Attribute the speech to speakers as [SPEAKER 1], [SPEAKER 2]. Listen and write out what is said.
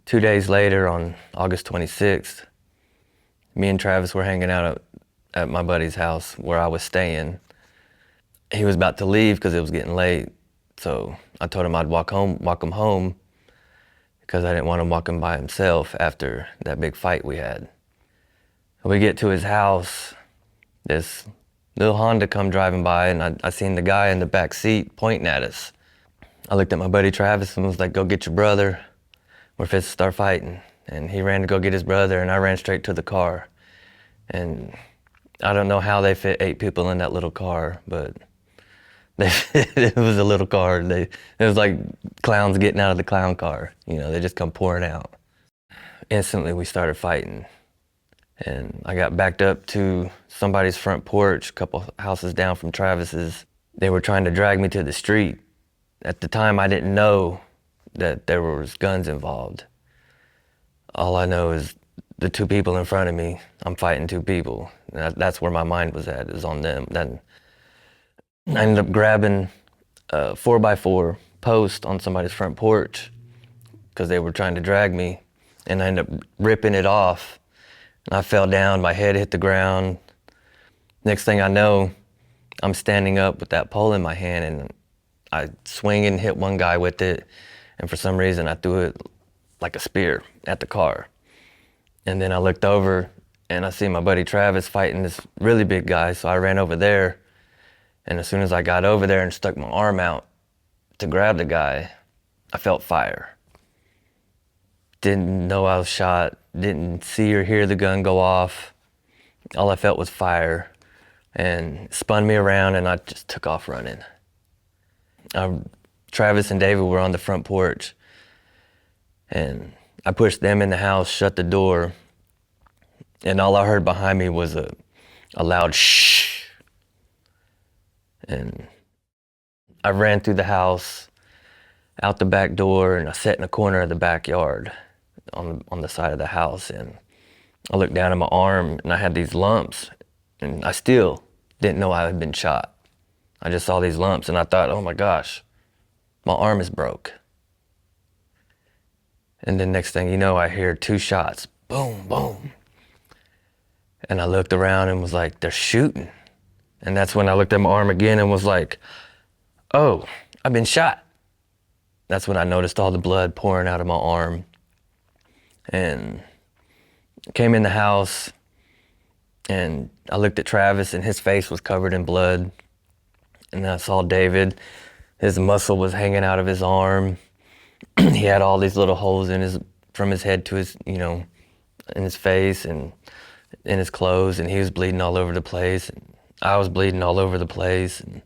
[SPEAKER 1] 2 days later, on August 26th, me and Travis were hanging out at my buddy's house where I was staying. He was about to leave because it was getting late, so I told him I'd walk him home because I didn't want him walking by himself after that big fight we had. We get to his house, this little Honda come driving by, and I seen the guy in the back seat pointing at us. I looked at my buddy Travis and was like, "Go get your brother. We're fit to start fighting." And he ran to go get his brother, and I ran straight to the car. And I don't know how they fit 8 people in that little car, but it was a little car. It was like clowns getting out of the clown car. You know, they just come pouring out. Instantly, we started fighting. And I got backed up to somebody's front porch, a couple houses down from Travis's. They were trying to drag me to the street. At the time, I didn't know that there was guns involved. All I know is the 2 people in front of me, I'm fighting 2 people. That's where my mind was at, is on them. Then I ended up grabbing a 4x4 post on somebody's front porch because they were trying to drag me, and I ended up ripping it off. And I fell down, my head hit the ground. Next thing I know, I'm standing up with that pole in my hand, and I swing and hit one guy with it, and for some reason I threw it like a spear at the car. And then I looked over and I see my buddy Travis fighting this really big guy, so I ran over there, and as soon as I got over there and stuck my arm out to grab the guy, I felt fire. Didn't know I was shot, didn't see or hear the gun go off. All I felt was fire, and spun me around, and I just took off running. Travis and David were on the front porch, and I pushed them in the house, shut the door, and all I heard behind me was a loud shh. And I ran through the house, out the back door, and I sat in a corner of the backyard on the side of the house, and I looked down at my arm, and I had these lumps, and I still didn't know I had been shot. I just saw these lumps, and I thought, oh my gosh, my arm is broke. And then next thing you know, I hear 2 shots, boom, boom. And I looked around and was like, they're shooting. And that's when I looked at my arm again and was like, oh, I've been shot. That's when I noticed all the blood pouring out of my arm. And came in the house, and I looked at Travis, and his face was covered in blood. And then I saw David, his muscle was hanging out of his arm. He had all these little holes from his head to his, in his face and in his clothes, and he was bleeding all over the place. And I was bleeding all over the place. And